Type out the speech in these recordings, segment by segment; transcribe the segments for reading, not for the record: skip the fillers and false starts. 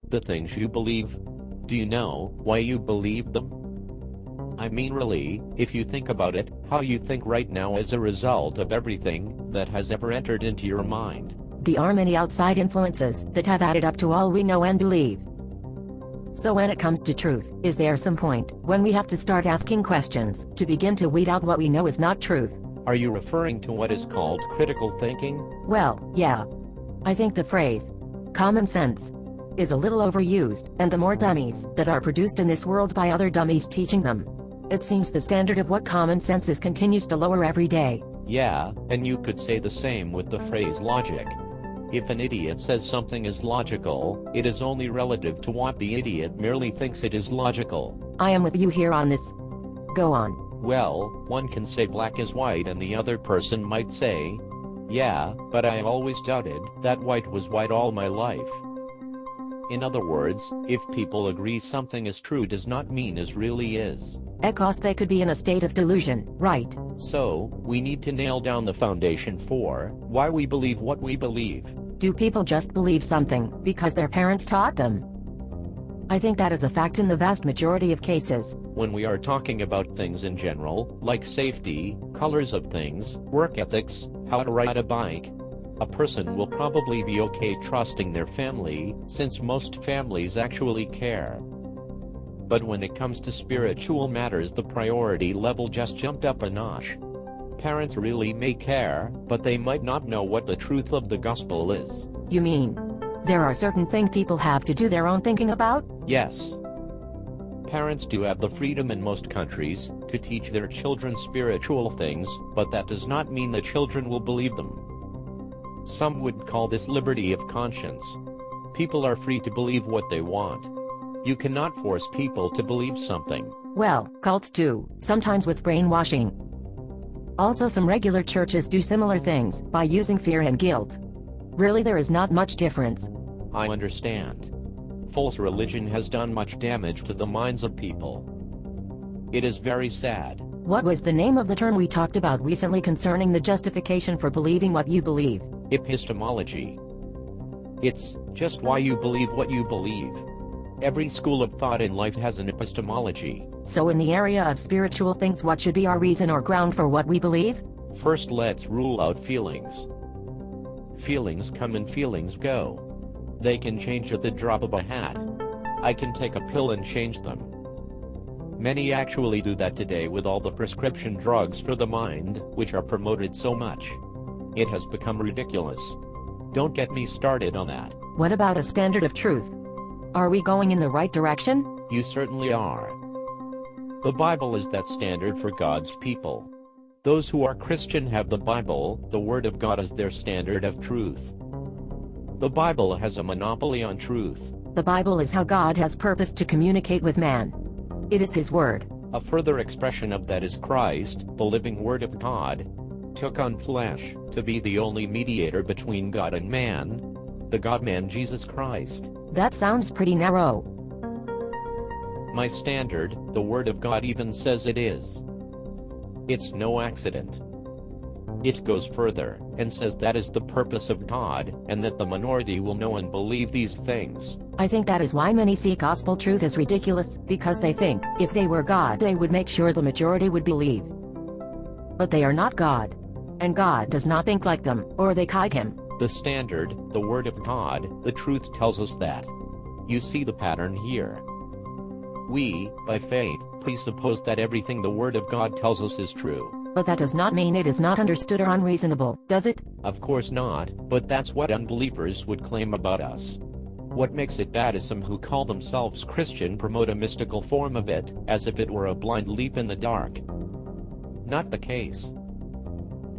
The things you believe. Do you know why you believe them? I mean really, if you think about it, how you think right now is a result of everything that has ever entered into your mind. There are many outside influences that have added up to all we know and believe. So when it comes to truth, is there some point when we have to start asking questions to begin to weed out what we know is not truth? Are you referring to what is called critical thinking? Well, yeah. I think the phrase common sense is a little overused, and the more dummies that are produced in this world by other dummies teaching them, it seems the standard of what common sense is continues to lower every day. Yeah, and you could say the same with the phrase logic. If an idiot says something is logical, it is only relative to what the idiot merely thinks it is logical. I am with you here on this. Go on. Well, one can say black is white and the other person might say, yeah, but I always doubted that white was white all my life. In other words, if people agree something is true does not mean it really is. Because they could be in a state of delusion, right? So, we need to nail down the foundation for why we believe what we believe. Do people just believe something because their parents taught them? I think that is a fact in the vast majority of cases. When we are talking about things in general, like safety, colors of things, work ethics, how to ride a bike, a person will probably be okay trusting their family, since most families actually care. But when it comes to spiritual matters, the priority level just jumped up a notch. Parents really may care, but they might not know what the truth of the gospel is. You mean, there are certain things people have to do their own thinking about? Yes. Parents do have the freedom in most countries to teach their children spiritual things, but that does not mean the children will believe them. Some would call this liberty of conscience. People are free to believe what they want. You cannot force people to believe something. Well, cults do, sometimes with brainwashing. Also, some regular churches do similar things by using fear and guilt. Really, there is not much difference. I understand. False religion has done much damage to the minds of people. It is very sad. What was the name of the term we talked about recently concerning the justification for believing what you believe? Epistemology. It's just why you believe what you believe. Every school of thought in life has an epistemology. So in the area of spiritual things, what should be our reason or ground for what we believe? First, let's rule out feelings. Feelings come and feelings go. They can change at the drop of a hat. I can take a pill and change them. Many actually do that today with all the prescription drugs for the mind, which are promoted so much. It has become ridiculous. Don't get me started on that. What about a standard of truth? Are we going in the right direction? You certainly are. The Bible is that standard for God's people. Those who are Christian have the Bible, the Word of God, as their standard of truth. The Bible has a monopoly on truth. The Bible is how God has purposed to communicate with man. It is His Word. A further expression of that is Christ, the living Word of God, took on flesh to be the only mediator between God and man, the God-man Jesus Christ. That sounds pretty narrow. My standard, the Word of God, even says it is. It's no accident. It goes further, and says that is the purpose of God, and that the minority will know and believe these things. I think that is why many see gospel truth as ridiculous, because they think, if they were God they would make sure the majority would believe. But they are not God. And God does not think like them, or they kite Him. The standard, the Word of God, the truth tells us that. You see the pattern here. We, by faith, presuppose that everything the Word of God tells us is true. But that does not mean it is not understood or unreasonable, does it? Of course not, but that's what unbelievers would claim about us. What makes it bad is some who call themselves Christian promote a mystical form of it, as if it were a blind leap in the dark. Not the case.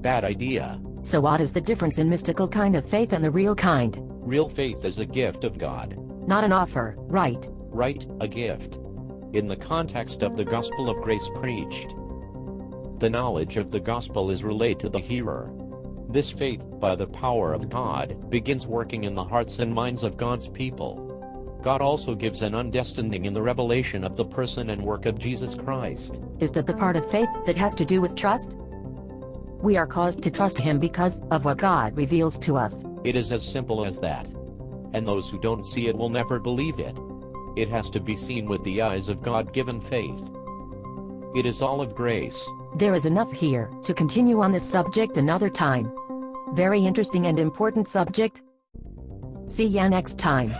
Bad idea. So what is the difference in mystical kind of faith and the real kind? Real faith is a gift of God. Not an offer, right? Right, a gift. In the context of the gospel of grace preached. The knowledge of the gospel is relayed to the hearer. This faith, by the power of God, begins working in the hearts and minds of God's people. God also gives an undestined in the revelation of the person and work of Jesus Christ. Is that the part of faith that has to do with trust? We are caused to trust Him because of what God reveals to us. It is as simple as that. and those who don't see it will never believe it. It has to be seen with the eyes of God-given faith. It is all of grace. There is enough here to continue on this subject another time. Very interesting and important subject. See ya next time.